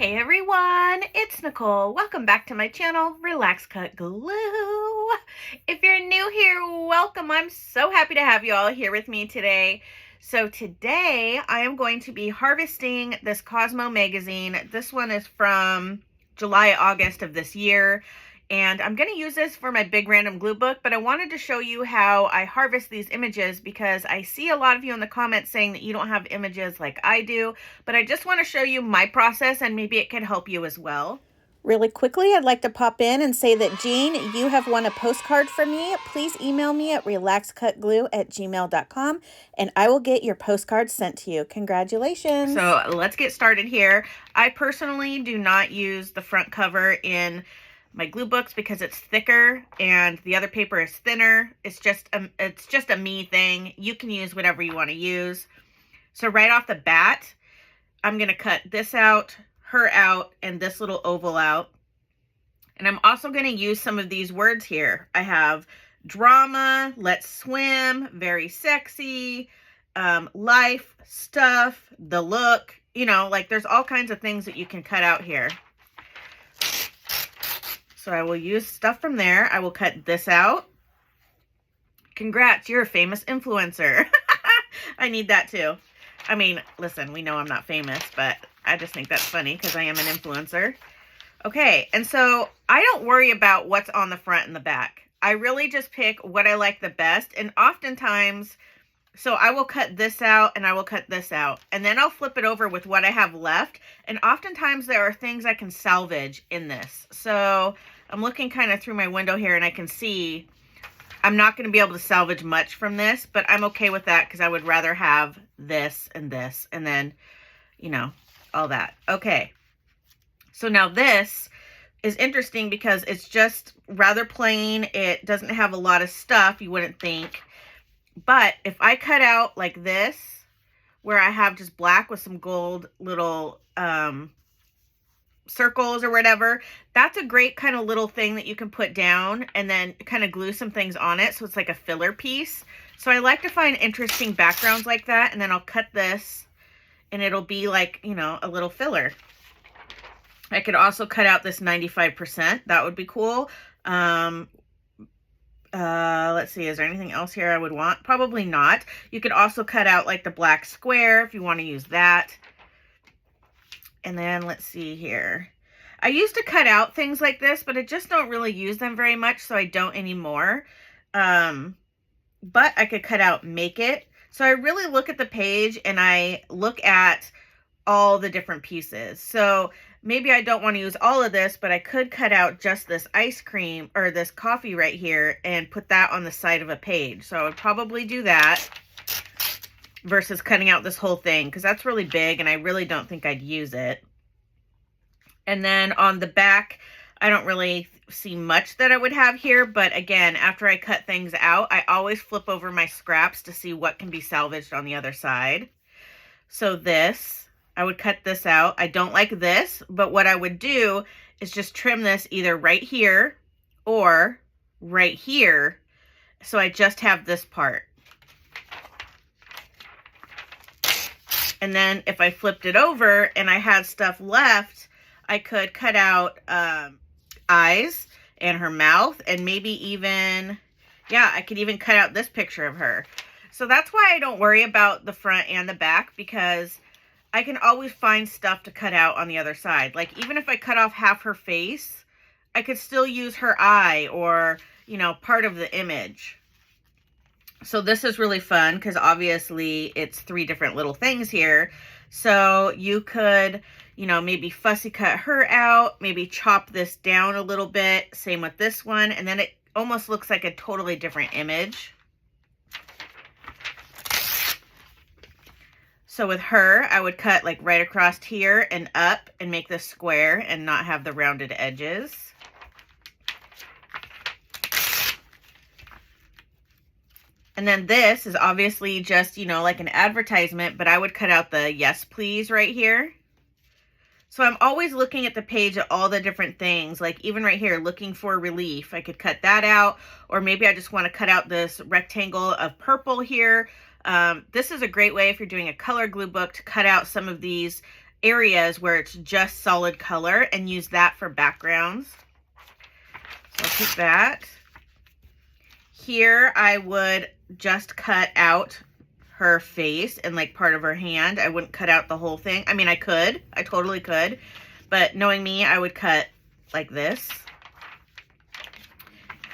Hey everyone, it's Nicole. Welcome back to my channel, Relax.Cut.Glue. If you're new here, welcome. I'm so happy to have you all here with me today. So today I am going to be harvesting this Cosmo magazine. This one is from July, August of this year. And I'm going to use this for my big random glue book, but I wanted to show you how I harvest these images because I see a lot of you in the comments saying that you don't have images like I do, but I just want to show you my process and maybe it can help you as well. Really quickly, I'd like to pop in and say that, Jean, you have won a postcard from me. Please email me at relaxcutglue@gmail.com and I will get your postcard sent to you. Congratulations. So let's get started here. I personally do not use the front cover in my glue books because it's thicker and the other paper is thinner. It's just a me thing. You can use whatever you want to use. So right off the bat, I'm going to cut this out, her out, and this little oval out. And I'm also going to use some of these words here. I have drama, let's swim, very sexy, life, stuff, the look, you know, like there's all kinds of things that you can cut out here. So I will use stuff from there. I will cut this out. Congrats, you're a famous influencer. I need that too. I mean, listen, we know I'm not famous, but I just think that's funny because I am an influencer. Okay, and so I don't worry about what's on the front and the back. I really just pick what I like the best, and oftentimes, so I will cut this out and I will cut this out, and then I'll flip it over with what I have left, and oftentimes there are things I can salvage in this. So I'm looking kind of through my window here and I can see I'm not going to be able to salvage much from this, but I'm okay with that because I would rather have this and then, you know, all that. Okay. So now this is interesting because it's just rather plain. It doesn't have a lot of stuff, you wouldn't think. But if I cut out like this, where I have just black with some gold little circles or whatever, that's a great kind of little thing that you can put down and then kind of glue some things on it. So it's like a filler piece. So I like to find interesting backgrounds like that. And then I'll cut this and it'll be like, you know, a little filler. I could also cut out this 95%. That would be cool. Let's see, is there anything else here I would want? Probably not. You could also cut out like the black square if you want to use that. And then let's see here. I used to cut out things like this, but I just don't really use them very much, so I don't anymore. But I could cut out make it. So I really look at the page and I look at all the different pieces. So maybe I don't want to use all of this, but I could cut out just this ice cream or this coffee right here and put that on the side of a page. So I would probably do that versus cutting out this whole thing because that's really big and I really don't think I'd use it. And then on the back, I don't really see much that I would have here, but again, after I cut things out, I always flip over my scraps to see what can be salvaged on the other side. So this, I would cut this out. I don't like this, but what I would do is just trim this either right here or right here. So I just have this part. And then if I flipped it over and I had stuff left, I could cut out eyes and her mouth and maybe even, yeah, I could even cut out this picture of her. So that's why I don't worry about the front and the back because I can always find stuff to cut out on the other side. Like even if I cut off half her face, I could still use her eye or, you know, part of the image. So this is really fun because obviously it's 3 different little things here. So you could, you know, maybe fussy cut her out, maybe chop this down a little bit. Same with this one. And then it almost looks like a totally different image. So with her, I would cut like right across here and up and make this square and not have the rounded edges. And then this is obviously just, you know, like an advertisement, but I would cut out the yes, please right here. So I'm always looking at the page at all the different things, like even right here, looking for relief. I could cut that out, or maybe I just want to cut out this rectangle of purple here. This is a great way if you're doing a color glue book to cut out some of these areas where it's just solid color and use that for backgrounds. So I'll take that. Here I would just cut out her face and like part of her hand. I wouldn't cut out the whole thing. I mean, I could. I totally could. But knowing me, I would cut like this.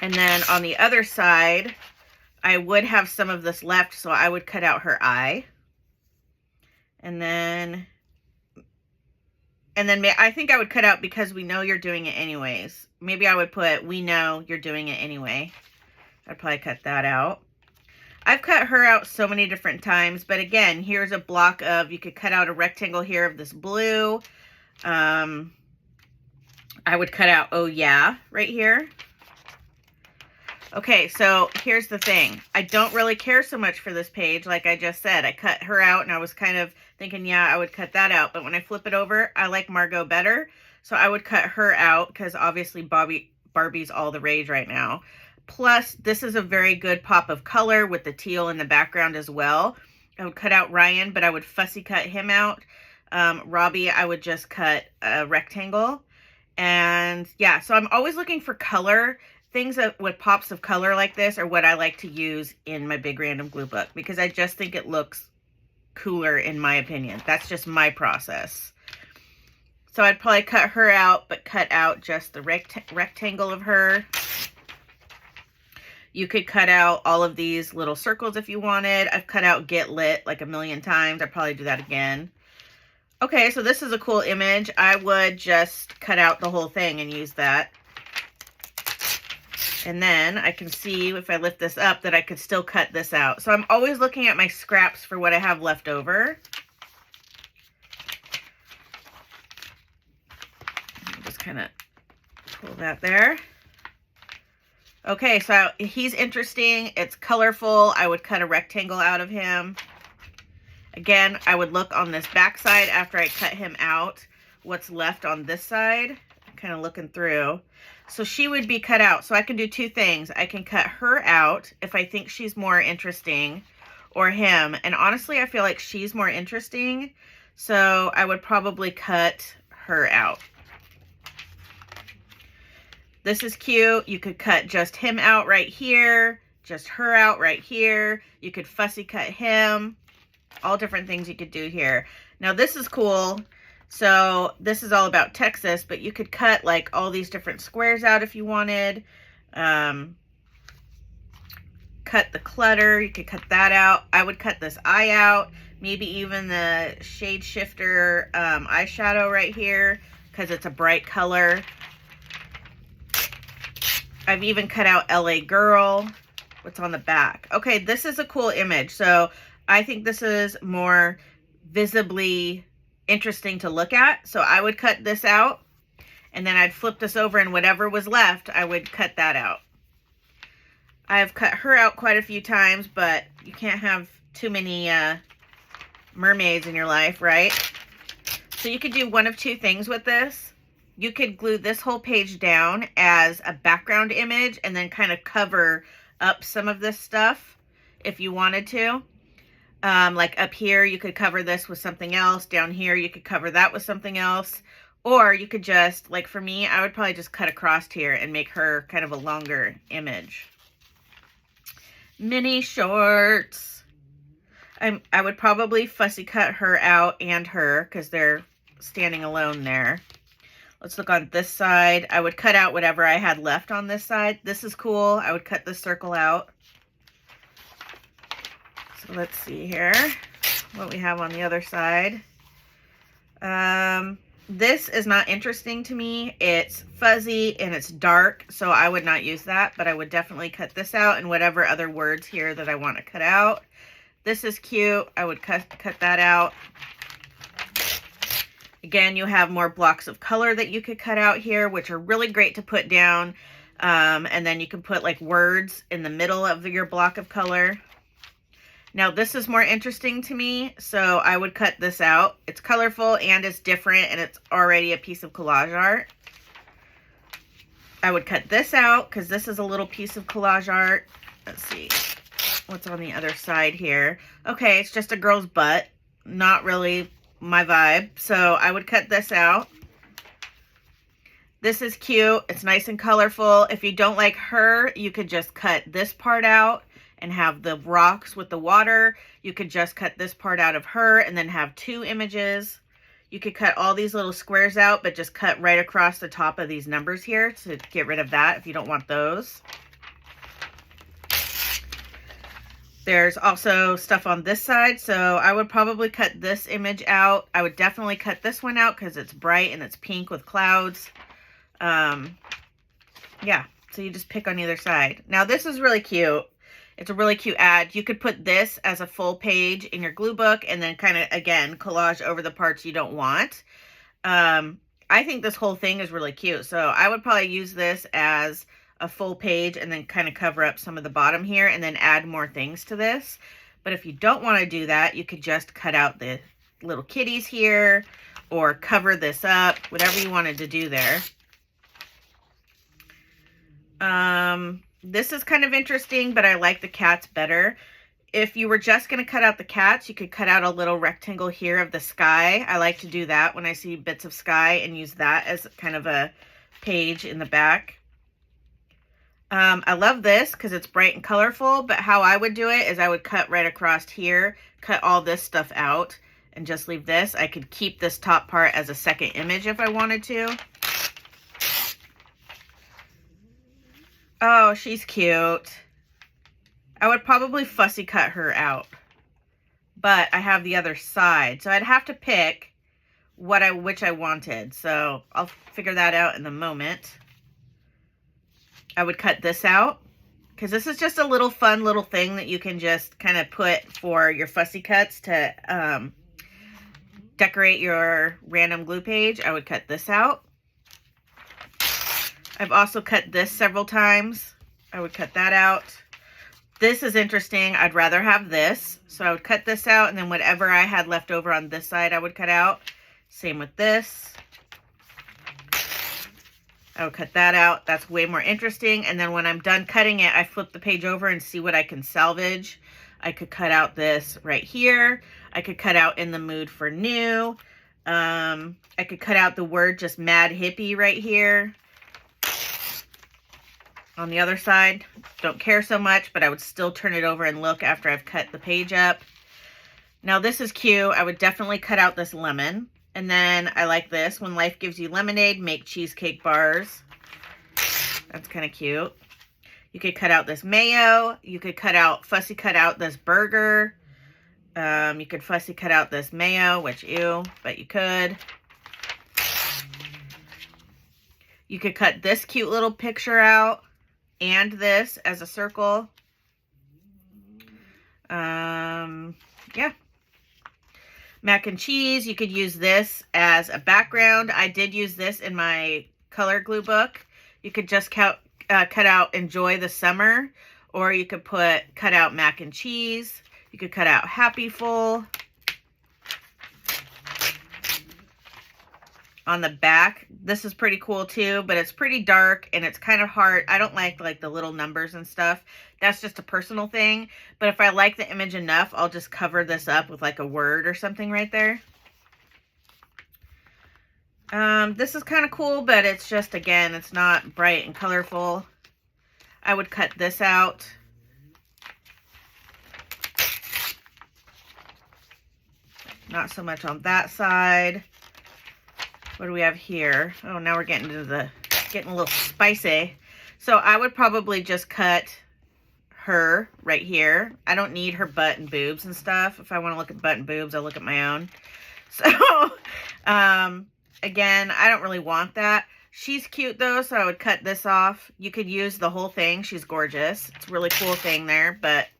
And then on the other side, I would have some of this left, so I would cut out her eye. And then I think I would cut out because we know you're doing it anyways. Maybe I would put, we know you're doing it anyway. I'd probably cut that out. I've cut her out so many different times, but again, here's a block of, you could cut out a rectangle here of this blue. I would cut out, oh yeah, right here. Okay, so here's the thing. I don't really care so much for this page. Like I just said, I cut her out and I was kind of thinking, yeah, I would cut that out. But when I flip it over, I like Margot better. So I would cut her out because obviously Barbie's all the rage right now. Plus, this is a very good pop of color with the teal in the background as well. I would cut out Ryan, but I would fussy cut him out. Robbie, I would just cut a rectangle. And yeah, so I'm always looking for color. Things that with pops of color like this are what I like to use in my big random glue book because I just think it looks cooler in my opinion. That's just my process. So I'd probably cut her out, but cut out just the rectangle of her. You could cut out all of these little circles if you wanted. I've cut out Get Lit like a million times. I'd probably do that again. Okay, so this is a cool image. I would just cut out the whole thing and use that. And then I can see if I lift this up that I could still cut this out. So I'm always looking at my scraps for what I have left over. Just kind of pull that there. Okay, so he's interesting. It's colorful. I would cut a rectangle out of him. Again, I would look on this back side after I cut him out. What's left on this side? I'm kind of looking through. So she would be cut out. So I can do two things. I can cut her out if I think she's more interesting, or him. And honestly, I feel like she's more interesting. So I would probably cut her out. This is cute. You could cut just him out right here, just her out right here. You could fussy cut him. All different things you could do here. Now this is cool. So this is all about Texas, but you could cut like all these different squares out if you wanted. Cut the clutter, you could cut that out. I would cut this eye out, maybe even the shade shifter eyeshadow right here because it's a bright color. I've even cut out LA Girl. What's on the back? Okay, this is a cool image. So I think this is more visibly interesting to look at. So I would cut this out and then I'd flip this over and whatever was left, I would cut that out. I've cut her out quite a few times, but you can't have too many mermaids in your life, right? So you could do one of two things with this. You could glue this whole page down as a background image and then kind of cover up some of this stuff if you wanted to. Like up here, you could cover this with something else. Down here, you could cover that with something else. Or you could just, like for me, I would probably just cut across here and make her kind of a longer image. Mini shorts. I would probably fussy cut her out and her because they're standing alone there. Let's look on this side. I would cut out whatever I had left on this side. This is cool. I would cut this circle out. So let's see here what we have on the other side. This is not interesting to me. It's fuzzy and it's dark, so I would not use that, but I would definitely cut this out and whatever other words here that I want to cut out. This is cute. I would cut that out. Again, you have more blocks of color that you could cut out here, which are really great to put down. And then you can put like words in the middle of your block of color. Now this is more interesting to me, so I would cut this out. It's colorful and it's different and it's already a piece of collage art. I would cut this out because this is a little piece of collage art. Let's see what's on the other side here. Okay, it's just a girl's butt. Not really my vibe. So I would cut this out. This is cute. It's nice and colorful. If you don't like her, you could just cut this part out and have the rocks with the water. You could just cut this part out of her and then have 2 images. You could cut all these little squares out, but just cut right across the top of these numbers here to get rid of that if you don't want those. There's also stuff on this side, so I would probably cut this image out. I would definitely cut this one out because it's bright and it's pink with clouds. Yeah, so you just pick on either side. Now this is really cute. It's a really cute ad. You could put this as a full page in your glue book and then kind of, again, collage over the parts you don't want. I think this whole thing is really cute. So I would probably use this as a full page and then kind of cover up some of the bottom here and then add more things to this. But if you don't want to do that, you could just cut out the little kitties here or cover this up, whatever you wanted to do there. This is kind of interesting, but I like the cats better. If you were just going to cut out the cats, you could cut out a little rectangle here of the sky. I like to do that when I see bits of sky and use that as kind of a page in the back. I love this because it's bright and colorful, but how I would do it is I would cut right across here, cut all this stuff out, and just leave this. I could keep this top part as a second image if I wanted to. Oh, she's cute. I would probably fussy cut her out, but I have the other side, so I'd have to pick which I wanted. So I'll figure that out in a moment. I would cut this out because this is just a little fun little thing that you can just kind of put for your fussy cuts to decorate your random glue page. I would cut this out. I've also cut this several times. I would cut that out. This is interesting. I'd rather have this. So I would cut this out, and then whatever I had left over on this side, I would cut out. Same with this. I would cut that out. That's way more interesting. And then when I'm done cutting it, I flip the page over and see what I can salvage. I could cut out this right here. I could cut out in the mood for new. I could cut out the word just mad hippie right here. On the other side, don't care so much, but I would still turn it over and look after I've cut the page up. Now this is cute. I would definitely cut out this lemon. And then I like this. When life gives you lemonade, make cheesecake bars. That's kind of cute. You could cut out this mayo. You could fussy cut out this burger. You could fussy cut out this mayo, which ew, but you could. You could cut this cute little picture out and this as a circle. Yeah. Mac and cheese, you could use this as a background. I did use this in my color glue book. You could just cut out enjoy the summer, or you could cut out mac and cheese. You could cut out happy full. On the back, this is pretty cool too, but it's pretty dark and it's kind of hard. I don't like the little numbers and stuff. That's just a personal thing. But if I like the image enough, I'll just cover this up with like a word or something right there. This is kind of cool, but it's just, again, it's not bright and colorful. I would cut this out. Not so much on that side. What do we have here? Oh, now we're getting a little spicy. So I would probably just cut her right here. I don't need her butt and boobs and stuff. If I want to look at butt and boobs, I'll look at my own. So, again, I don't really want that. She's cute though, so I would cut this off. You could use the whole thing. She's gorgeous. It's a really cool thing there,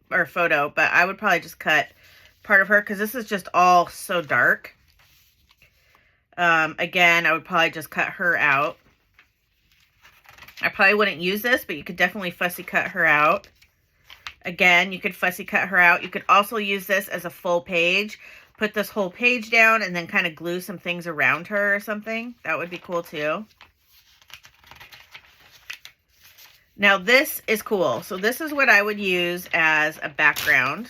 or photo, but I would probably just cut part of her because this is just all so dark. Again, I would probably just cut her out. I probably wouldn't use this, but you could definitely fussy cut her out. Again, you could fussy cut her out. You could also use this as a full page. Put this whole page down and then kind of glue some things around her or something. That would be cool too. Now this is cool. So this is what I would use as a background.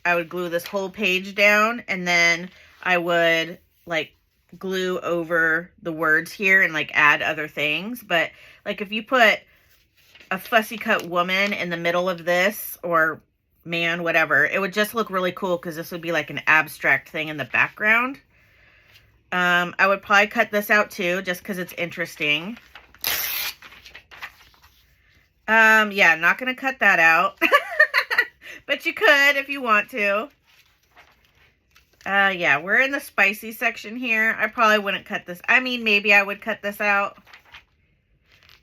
I would glue this whole page down and then I would like glue over the words here and like add other things. But like if you put a fussy cut woman in the middle of this, or man, whatever, it would just look really cool because this would be like an abstract thing in the background. I would probably cut this out too, just because it's interesting. Yeah, not gonna cut that out. But you could if you want to. Yeah, we're in the spicy section here. I probably wouldn't cut this. I mean, maybe I would cut this out.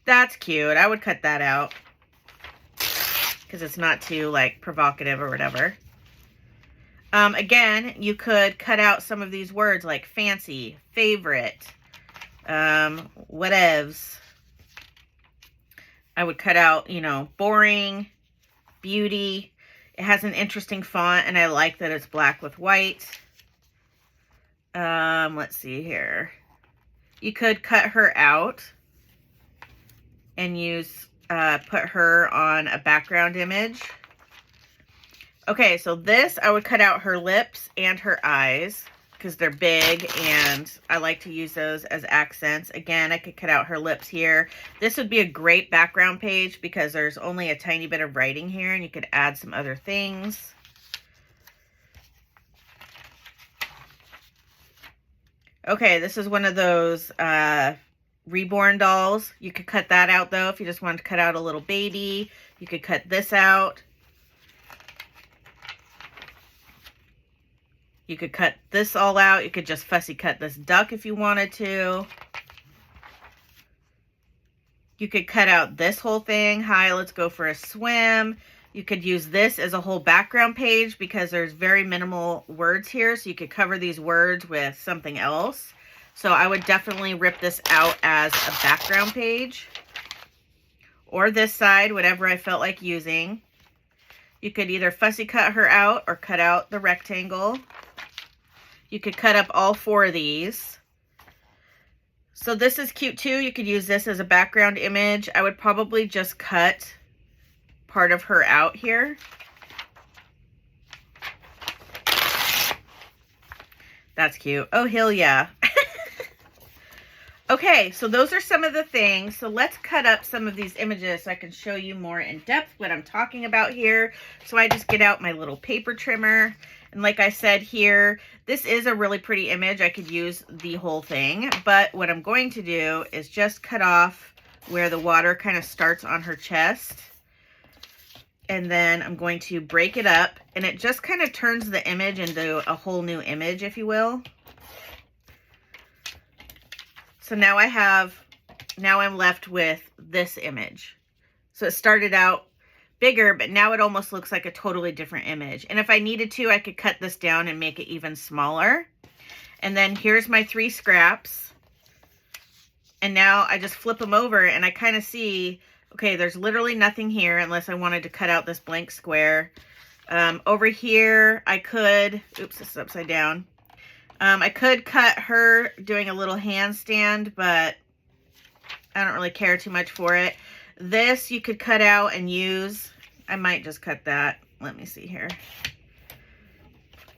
That's cute. I would cut that out. Because it's not too, like, provocative or whatever. Again, you could cut out some of these words like fancy, favorite, whatevs. I would cut out, you know, boring, beauty. It has an interesting font, and I like that it's black with white. Let's see here. You could cut her out and use, put her on a background image. Okay, so this, I would cut out her lips and her eyes because they're big and I like to use those as accents. Again, I could cut out her lips here. This would be a great background page because there's only a tiny bit of writing here and you could add some other things. Okay, this is one of those reborn dolls. You could cut that out though if you just wanted to cut out a little baby. You could cut this out. You could cut this all out. You could just fussy cut this duck if you wanted to. You could cut out this whole thing. Hi, let's go for a swim. You could use this as a whole background page because there's very minimal words here. So you could cover these words with something else. So I would definitely rip this out as a background page. Or this side, whatever I felt like using. You could either fussy cut her out or cut out the rectangle. You could cut up all four of these. So this is cute too. You could use this as a background image. I would probably just cut part of her out here. That's cute. Oh, hell yeah. Okay, so those are some of the things. So let's cut up some of these images so I can show you more in depth what I'm talking about here. So I just get out my little paper trimmer. And like I said here, this is a really pretty image. I could use the whole thing. But what I'm going to do is just cut off where the water kind of starts on her chest. And then I'm going to break it up. And it just kind of turns the image into a whole new image, if you will. So now I'm left with this image. So it started out bigger, but now it almost looks like a totally different image. And if I needed to, I could cut this down and make it even smaller. And then here's my 3 scraps. And now I just flip them over and I kind of see, okay, there's literally nothing here unless I wanted to cut out this blank square. Over here, I could, oops, this is upside down. I could cut her doing a little handstand, but I don't really care too much for it. This you could cut out and use. I might just cut that. Let me see here.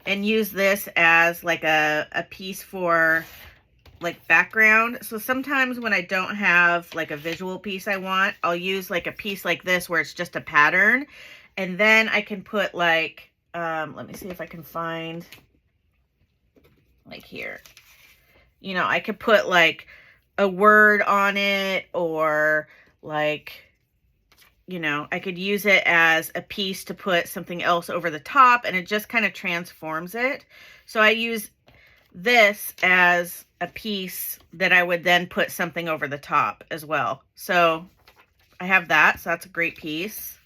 And use this as like a piece for like background. So sometimes when I don't have like a visual piece I want, I'll use like a piece like this where it's just a pattern. And then I can put like, let me see if I can find... like here, you know, I could put like a word on it or like, you know, I could use it as a piece to put something else over the top and it just kind of transforms it. So I use this as a piece that I would then put something over the top as well. So I have that. So that's a great piece.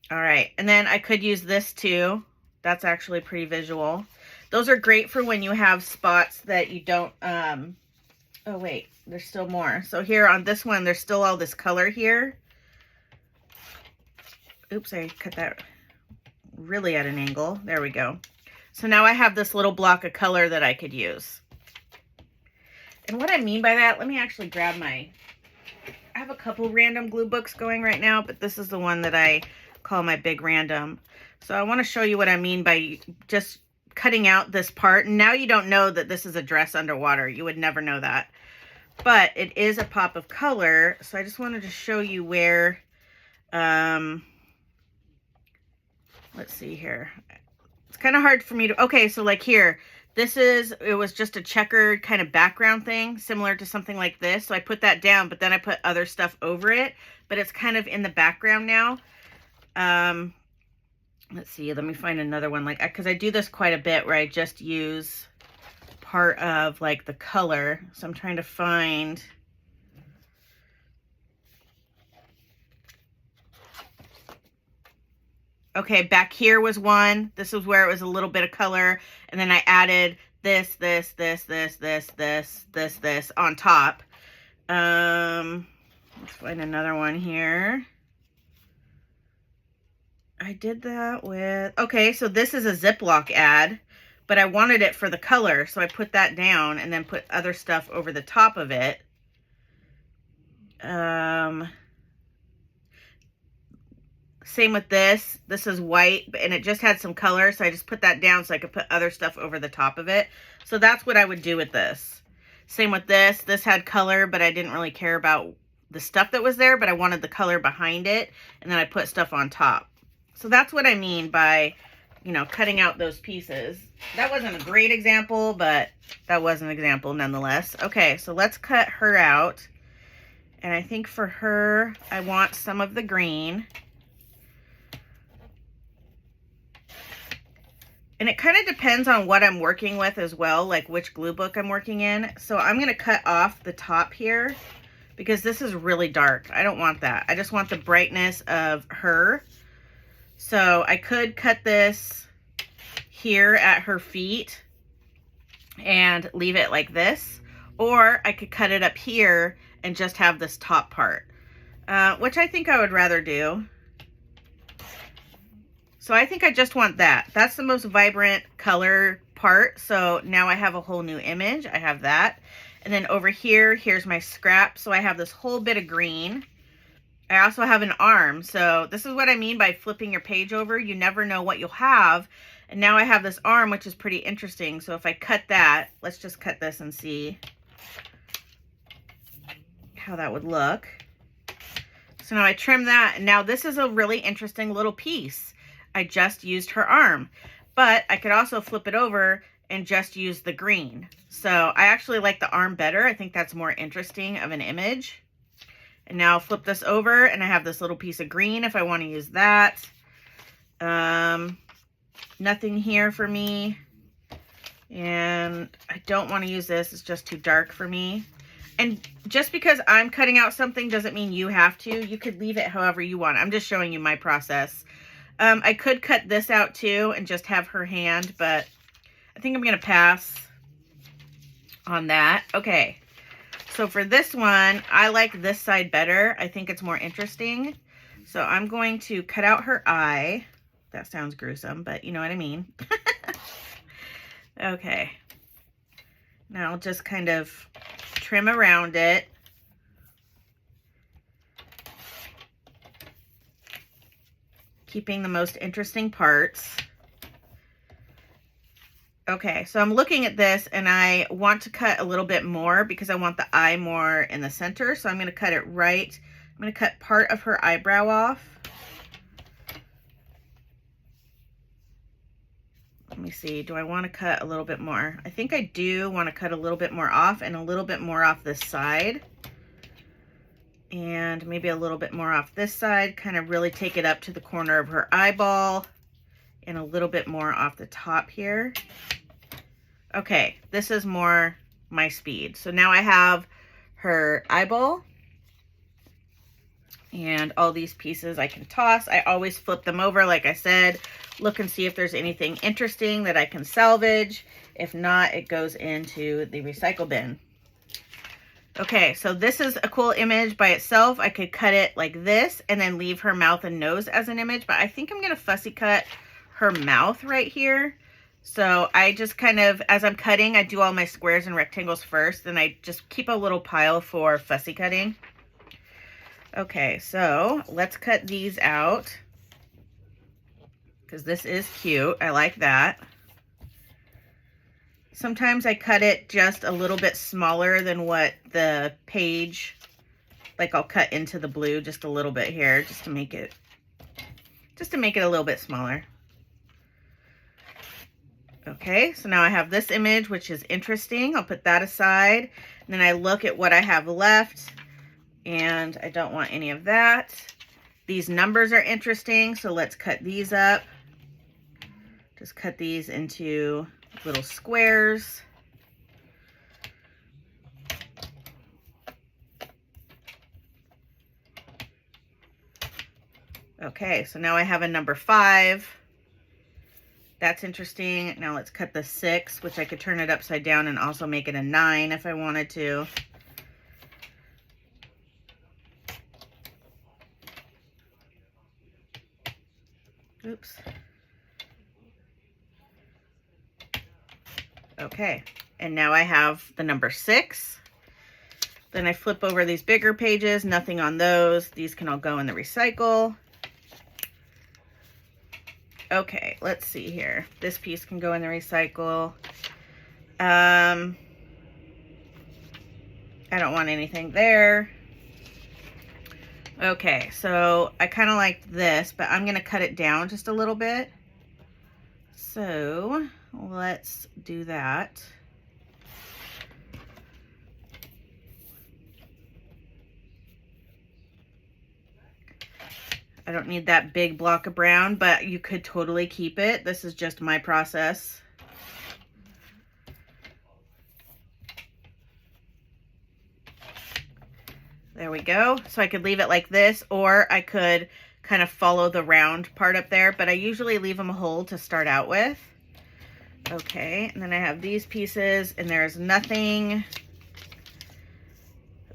All right. And then I could use this too. That's actually pretty visual. Those are great for when you have spots that you don't, oh wait, there's still more. So here on this one, there's still all this color here. Oops, I cut that really at an angle. There we go. So now I have this little block of color that I could use. And what I mean by that, let me actually grab I have a couple random glue books going right now, but this is the one that I call my big random. So I want to show you what I mean by just cutting out this part. Now you don't know that this is a dress underwater. You would never know that. But it is a pop of color. So I just wanted to show you where, let's see here. It's kind of hard for me to, okay, so like here, it was just a checkered kind of background thing, similar to something like this. So I put that down, but then I put other stuff over it, but it's kind of in the background now. Let's see, let me find another one, like, because I do this quite a bit where I just use part of like the color. So I'm trying to find, okay, back here was one. This is where it was a little bit of color, and then I added this on top. Let's find another one here. I did that with, okay, so this is a Ziploc ad, but I wanted it for the color, so I put that down and then put other stuff over the top of it. Same with this. This is white, and it just had some color, so I just put that down so I could put other stuff over the top of it. So that's what I would do with this. Same with this. This had color, but I didn't really care about the stuff that was there, but I wanted the color behind it, and then I put stuff on top. So that's what I mean by, you know, cutting out those pieces. That wasn't a great example, but that was an example nonetheless. Okay, so let's cut her out. And I think for her, I want some of the green. And it kind of depends on what I'm working with as well, like which glue book I'm working in. So I'm going to cut off the top here because this is really dark. I don't want that. I just want the brightness of her. So I could cut this here at her feet and leave it like this, or I could cut it up here and just have this top part, which I think I would rather do. So I think I just want that. That's the most vibrant color part. So now I have a whole new image. I have that. And then over here, here's my scrap. So I have this whole bit of green. I also have an arm. So this is what I mean by flipping your page over. You never know what you'll have. And now I have this arm, which is pretty interesting. So if I cut that, let's just cut this and see how that would look. So now I trim that. And now this is a really interesting little piece. I just used her arm, but I could also flip it over and just use the green. So I actually like the arm better. I think that's more interesting of an image. And now I'll flip this over and I have this little piece of green if I want to use that. Nothing here for me. And I don't want to use this. It's just too dark for me. And just because I'm cutting out something doesn't mean you have to. You could leave it however you want. I'm just showing you my process. I could cut this out too and just have her hand, but I think I'm going to pass on that. Okay. So for this one, I like this side better. I think it's more interesting. So I'm going to cut out her eye. That sounds gruesome, but you know what I mean. Okay. Now I'll just kind of trim around it. Keeping the most interesting parts. Okay, so I'm looking at this and I want to cut a little bit more because I want the eye more in the center. So I'm going to cut it right. I'm going to cut part of her eyebrow off. Let me see. Do I want to cut a little bit more? I think I do want to cut a little bit more off and a little bit more off this side. And maybe a little bit more off this side. Kind of really take it up to the corner of her eyeball. And a little bit more off the top here. Okay, this is more my speed. So now I have her eyeball. And all these pieces I can toss. I always flip them over, like I said. Look and see if there's anything interesting that I can salvage. If not, it goes into the recycle bin. Okay, so this is a cool image by itself. I could cut it like this and then leave her mouth and nose as an image, but I think I'm going to fussy cut her mouth right here. So I just kind of, as I'm cutting, I do all my squares and rectangles first, and I just keep a little pile for fussy cutting. Okay, so let's cut these out because this is cute. I like that. Sometimes I cut it just a little bit smaller than what the page, like I'll cut into the blue just a little bit here, just to make it a little bit smaller. Okay, so now I have this image, which is interesting. I'll put that aside. And then I look at what I have left, and I don't want any of that. These numbers are interesting, so let's cut these up. Just cut these into little squares. Okay, so now I have a number 5. That's interesting. Now let's cut the 6, which I could turn it upside down and also make it a 9 if I wanted to. Oops. Okay, and now I have the number 6. Then I flip over these bigger pages, nothing on those. These can all go in the recycle. Okay, let's see here. This piece can go in the recycle. I don't want anything there. Okay, so I kind of like this, but I'm going to cut it down just a little bit. So let's do that. I don't need that big block of brown, but you could totally keep it. This is just my process. There we go. So I could leave it like this, or I could kind of follow the round part up there, but I usually leave them whole to start out with. Okay, and then I have these pieces, and there's nothing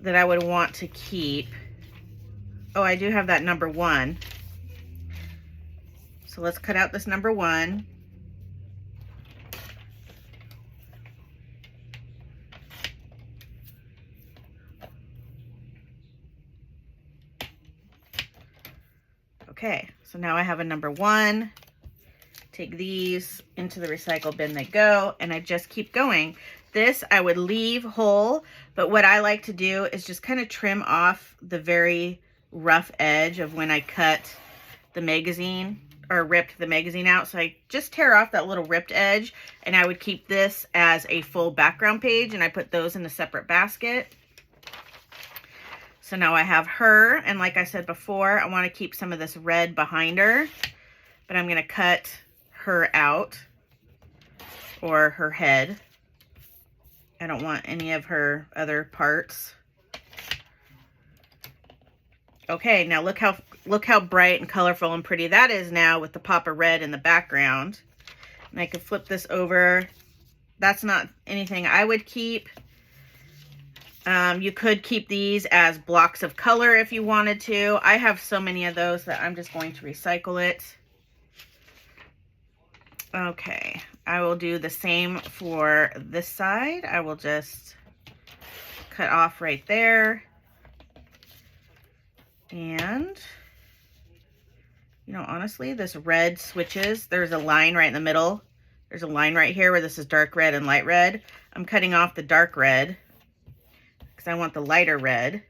that I would want to keep. Oh, I do have that number 1. So let's cut out this number 1. Okay, so now I have a number 1. Take these into the recycle bin they go, and I just keep going. This I would leave whole, but what I like to do is just kind of trim off the very rough edge of when I cut the magazine or ripped the magazine out. So I just tear off that little ripped edge, and I would keep this as a full background page, and I put those in a separate basket. So now I have her, and like I said before, I want to keep some of this red behind her, but I'm going to cut her out, or her head. I don't want any of her other parts. Okay, now look how bright and colorful and pretty that is now with the pop of red in the background. And I could flip this over. That's not anything I would keep. You could keep these as blocks of color if you wanted to. I have so many of those that I'm just going to recycle it. Okay, I will do the same for this side. I will just cut off right there. And, you know, honestly, this red switches. There's a line right in the middle. There's a line right here where this is dark red and light red. I'm cutting off the dark red because I want the lighter red.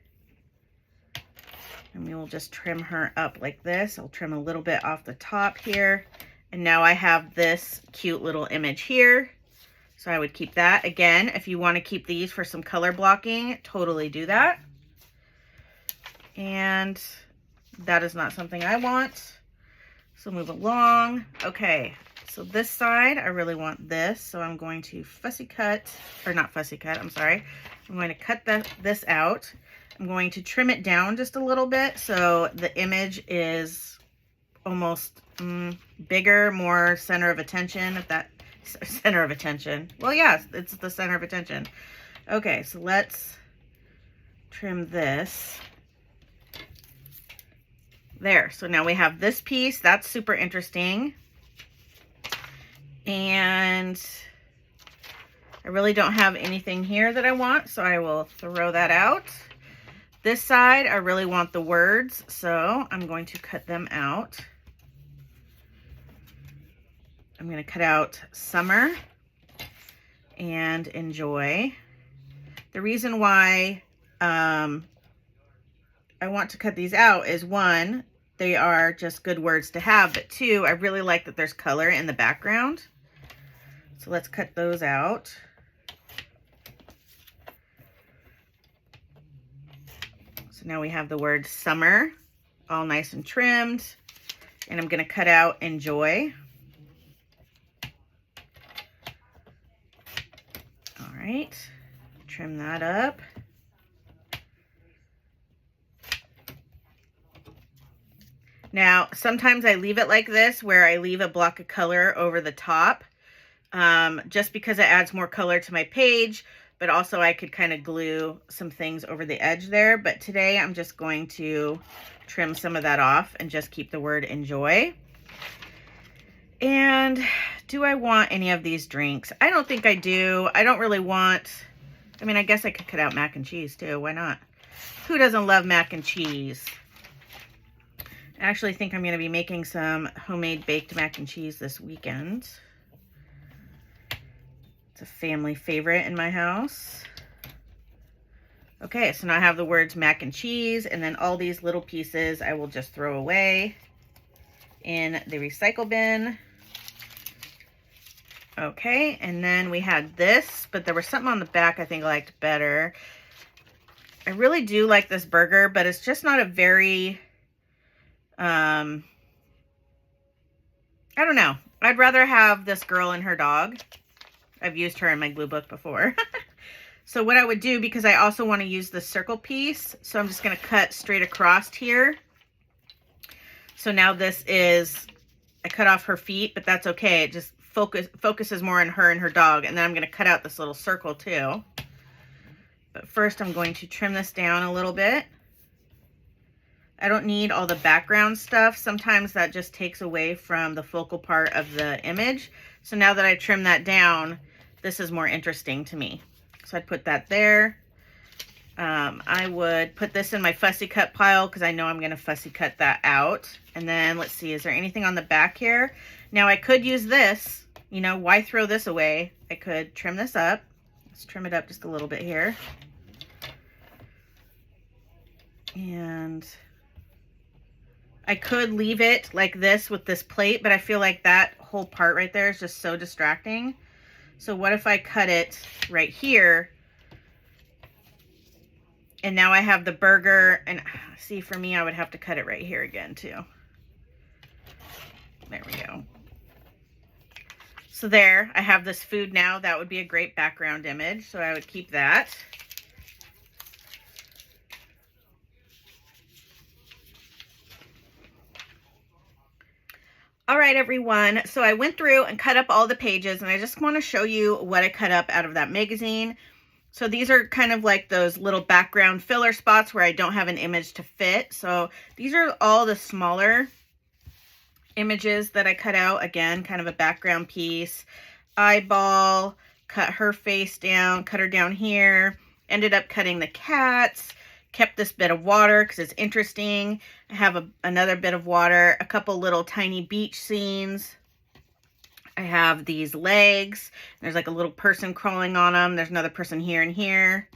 And we will just trim her up like this. I'll trim a little bit off the top here. And now I have this cute little image here. So I would keep that. Again, if you want to keep these for some color blocking, totally do that. And that is not something I want. So move along. Okay, so this side, I really want this. So I'm going to fussy cut, or not fussy cut, I'm sorry. I'm going to cut this out. I'm going to trim it down just a little bit so the image is almost bigger, more center of attention, if that, center of attention. Well, yeah, it's the center of attention. Okay, so let's trim this. There, so now we have this piece. That's super interesting. And I really don't have anything here that I want, so I will throw that out. This side, I really want the words, so I'm going to cut them out. I'm going to cut out summer, and enjoy. The reason why I want to cut these out is, one, they are just good words to have, but two, I really like that there's color in the background. So let's cut those out. So now we have the word summer, all nice and trimmed, and I'm going to cut out enjoy. All right, trim that up. Now, sometimes I leave it like this, where I leave a block of color over the top, just because it adds more color to my page, but also I could kind of glue some things over the edge there. But today I'm just going to trim some of that off and just keep the word enjoy. And do I want any of these drinks? I don't think I do. I don't really want, I mean, I guess I could cut out mac and cheese too. Why not? Who doesn't love mac and cheese? I actually think I'm going to be making some homemade baked mac and cheese this weekend. It's a family favorite in my house. Okay, so now I have the words mac and cheese, and then all these little pieces I will just throw away in the recycle bin. Okay, and then we had this, but there was something on the back I think I liked better. I really do like this burger, but it's just not a very... I don't know. I'd rather have this girl and her dog. I've used her in my glue book before. So what I would do, because I also want to use the circle piece, so I'm just going to cut straight across here. So now this is, I cut off her feet, but that's okay. It just focuses more on her and her dog. And then I'm going to cut out this little circle too. But first I'm going to trim this down a little bit. I don't need all the background stuff. Sometimes that just takes away from the focal part of the image. So now that I trim that down, this is more interesting to me. So I'd put that there. I would put this in my fussy cut pile because I know I'm going to fussy cut that out. And then let's see, is there anything on the back here? Now I could use this, you know, why throw this away? I could trim this up. Let's trim it up just a little bit here. And I could leave it like this with this plate, but I feel like that whole part right there is just so distracting. So what if I cut it right here? And now I have the burger, and see, for me, I would have to cut it right here again too. There we go. So there, I have this food now. That would be a great background image, so I would keep that. All right, everyone. So I went through and cut up all the pages, and I just want to show you what I cut up out of that magazine. So these are kind of like those little background filler spots where I don't have an image to fit. So these are all the smaller images that I cut out. Again, kind of a background piece. Eyeball, cut her face down, cut her down here. Ended up cutting the cats. Kept this bit of water because it's interesting. I have another bit of water, a couple little tiny beach scenes. I have these legs. There's like a little person crawling on them. There's another person here and here.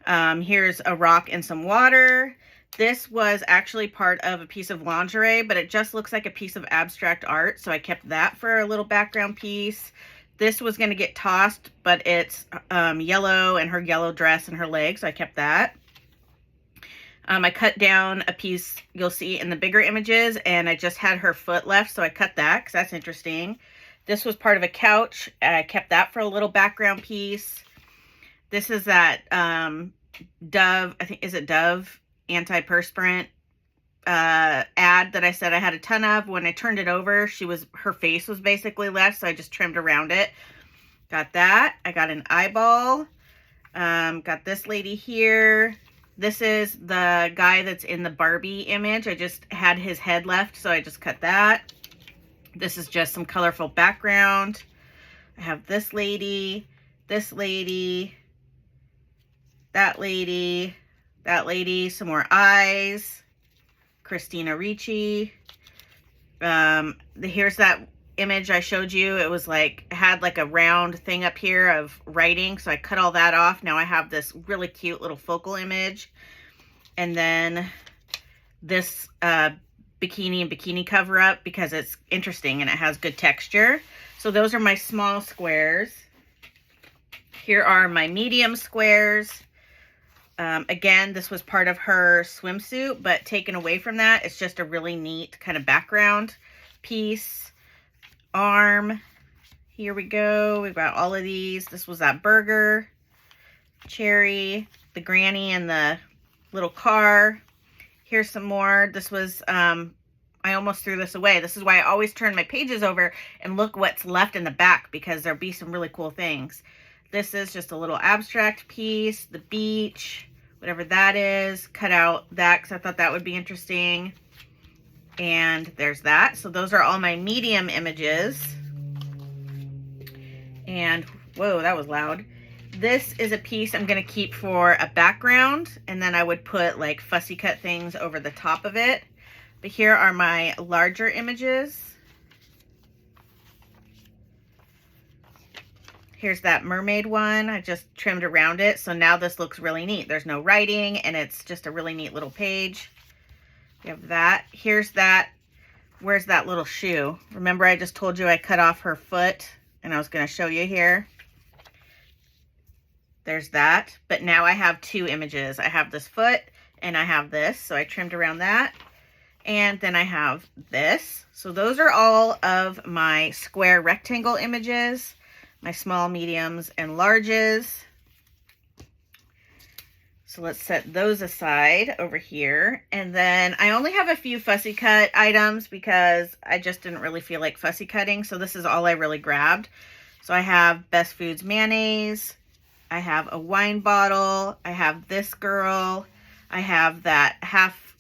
Here's a rock and some water. This was actually part of a piece of lingerie, but it just looks like a piece of abstract art. So I kept that for a little background piece. This was going to get tossed, but it's yellow and her yellow dress and her legs. So I kept that. I cut down a piece you'll see in the bigger images, and I just had her foot left, so I cut that because that's interesting. This was part of a couch. I kept that for a little background piece. This is that Dove, I think, is it Dove antiperspirant ad that I said I had a ton of. When I turned it over, her face was basically left, so I just trimmed around it. Got that. I got an eyeball. Got this lady here. This is the guy that's in the Barbie image. I just had his head left, so I just cut that. This is just some colorful background. I have this lady, that lady, some more eyes, Christina Ricci. Here's that image I showed you, it was like, had like a round thing up here of writing. So I cut all that off. Now I have this really cute little focal image. And then this bikini and bikini cover up because it's interesting and it has good texture. So those are my small squares. Here are my medium squares. Again, this was part of her swimsuit, but taken away from that, it's just a really neat kind of background piece. Arm. Here we go. We've got all of these. This was that burger. Cherry. The granny and the little car. Here's some more. This was, I almost threw this away. This is why I always turn my pages over and look what's left in the back, because there'll be some really cool things. This is just a little abstract piece. The beach, whatever that is. Cut out that because I thought that would be interesting. And there's that. So those are all my medium images. And, whoa, that was loud. This is a piece I'm going to keep for a background, and then I would put like fussy cut things over the top of it. But here are my larger images. Here's that mermaid one. I just trimmed around it. So now this looks really neat. There's no writing and it's just a really neat little page. We have that. Here's that. Where's that little shoe? Remember I just told you I cut off her foot and I was going to show you here. There's that. But now I have two images. I have this foot and I have this. So I trimmed around that. And then I have this. So those are all of my square rectangle images. My small, mediums, and larges. So let's set those aside over here. And then I only have a few fussy cut items because I just didn't really feel like fussy cutting. So this is all I really grabbed. So I have Best Foods mayonnaise. I have a wine bottle. I have this girl. I have that half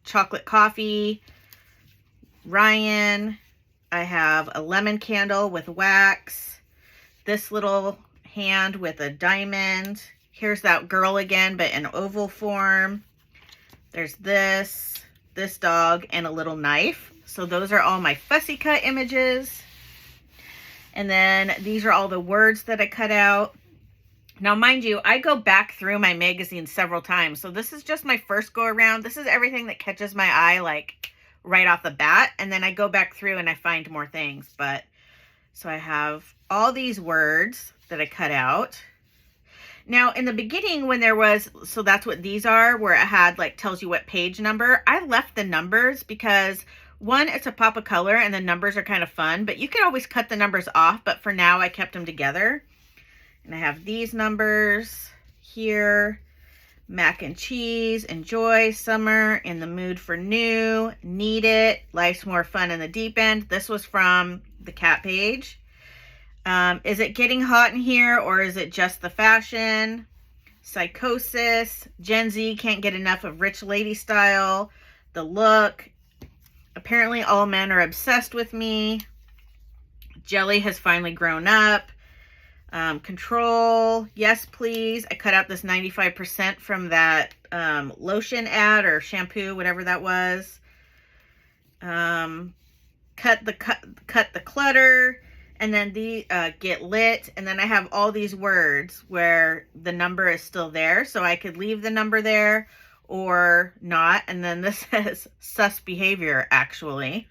chocolate coffee. Ryan. I have a lemon candle with wax, this little hand with a diamond. Here's that girl again, but in oval form. There's this dog, and a little knife. So those are all my fussy cut images. And then these are all the words that I cut out. Now, mind you, I go back through my magazine several times. So this is just my first go around. This is everything that catches my eye, like, right off the bat, and then I go back through and I find more things. But so I have all these words that I cut out. Now in the beginning when there was, so that's what these are, where it had like tells you what page number, I left the numbers because one, it's a pop of color and the numbers are kind of fun, but you can always cut the numbers off. But for now I kept them together. And I have these numbers here. Mac and cheese, enjoy, summer, in the mood for new, need it, life's more fun in the deep end. This was from the cat page. Is it getting hot in here or is it just the fashion? Psychosis, Gen Z can't get enough of rich lady style, the look, apparently all men are obsessed with me, Jelly has finally grown up. Control, yes please. I cut out this 95% from that lotion ad or shampoo, whatever that was. Cut the clutter, and then the get lit, and then I have all these words where the number is still there, so I could leave the number there or not. And then this says sus behavior, actually.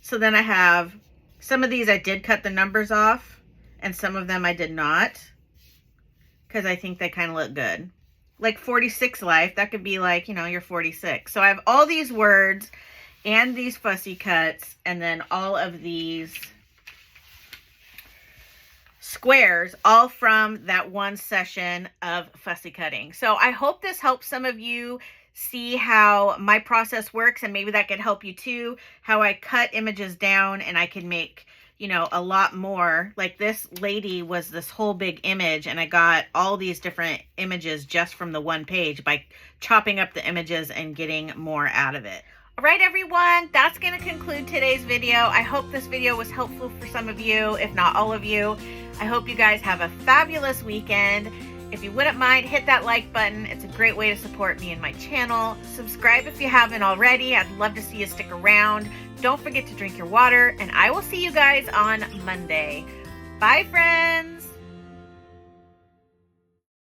So then I have some of these I did cut the numbers off. And some of them I did not, because I think they kind of look good. Like 46 life, that could be like, you know, you're 46. So I have all these words and these fussy cuts, and then all of these squares, all from that one session of fussy cutting. So I hope this helps some of you see how my process works, and maybe that could help you too, how I cut images down and I can make, you know, a lot more. Like this lady was this whole big image, and I got all these different images just from the one page by chopping up the images and getting more out of it. All right, everyone, that's going to conclude today's video. I hope this video was helpful for some of you, if not all of you. I hope you guys have a fabulous weekend. If you wouldn't mind, hit that like button. It's a great way to support me and my channel. Subscribe if you haven't already. I'd love to see you stick around. Don't forget to drink your water, and I will see you guys on Monday. Bye, friends.